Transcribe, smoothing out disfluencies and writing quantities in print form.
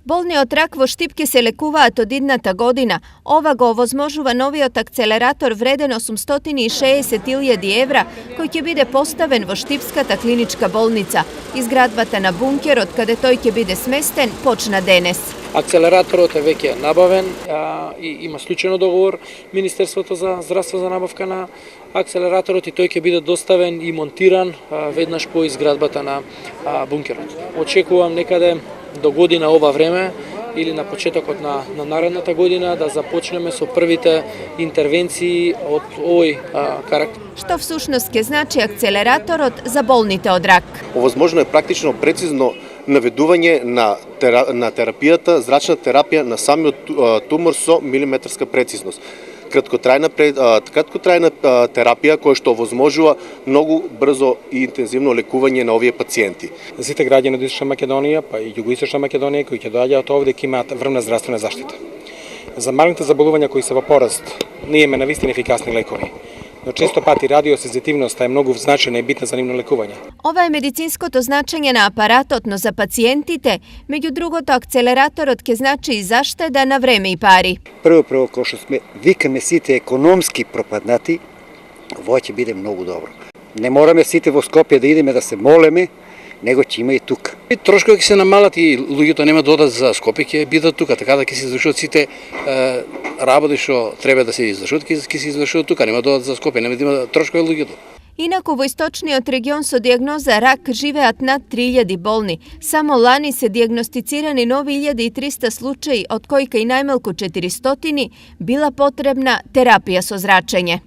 Bolni od rак во Štipke се лекуваат од идната година. Ова го овозможува новиот акцелератор вреден 860.000 евра, кој ќе биде поставен во Štипската клиничка болница. Изградбата на бункерот, каде тој ќе биде сместен, почна денес. Акцелераторот е веќе набавен и има склучено договор Министерството за здравство за набавка на акцелераторот и тој ќе биде доставен и монтиран веднаш по изградбата на бункерот. Очекувам некаде до година ова време или на почетокот на наредната година да започнеме со првите интервенции од овој карактер. Што всушност ќе значи акцелераторот за болните од рак? Овозможно е практично прецизно наведување на терапијата, зрачна терапија на самиот тумор со милиметарска прецизност. Краткотрајна терапија која што овозможува многу брзо и интензивно лекување на овие пациенти. Сите граѓани од Источна Македонија, па и Југоисточна Македонија кои ќе доаѓаат овде ќе имаат врвна здравствена заштита. За малите заболувања кои се во пораст, ние имаме навистина ефикасни лекови. Но често пати радиосензитивноста е многу значајна и битна за нивно лекување. Ова е медицинското значење на апаратот, но за пациентите, меѓу другото, акцелераторот ќе значи и заштеда на време и пари. Прво, кој што сме викаме сите економски пропаднати, ова ќе биде многу добро. Не мораме сите во Скопје да идеме да се молеме, него ќе има и тука. Трошкови ќе се намалат и луѓето нема да одат за Скопје, ќе бидат тука, така да ќе се извршуваат сите работи што треба да се извршуваат, ќе се извршуваат тука, нема да одат за Скопје, нема да има трошкови луѓето. Инаку во источниот регион со дијагноза рак живеат над 3000 болни. Само лани се дијагностицирани нови 1300 случаи, од кои кај најмалку 400 била потребна терапија со зрачење.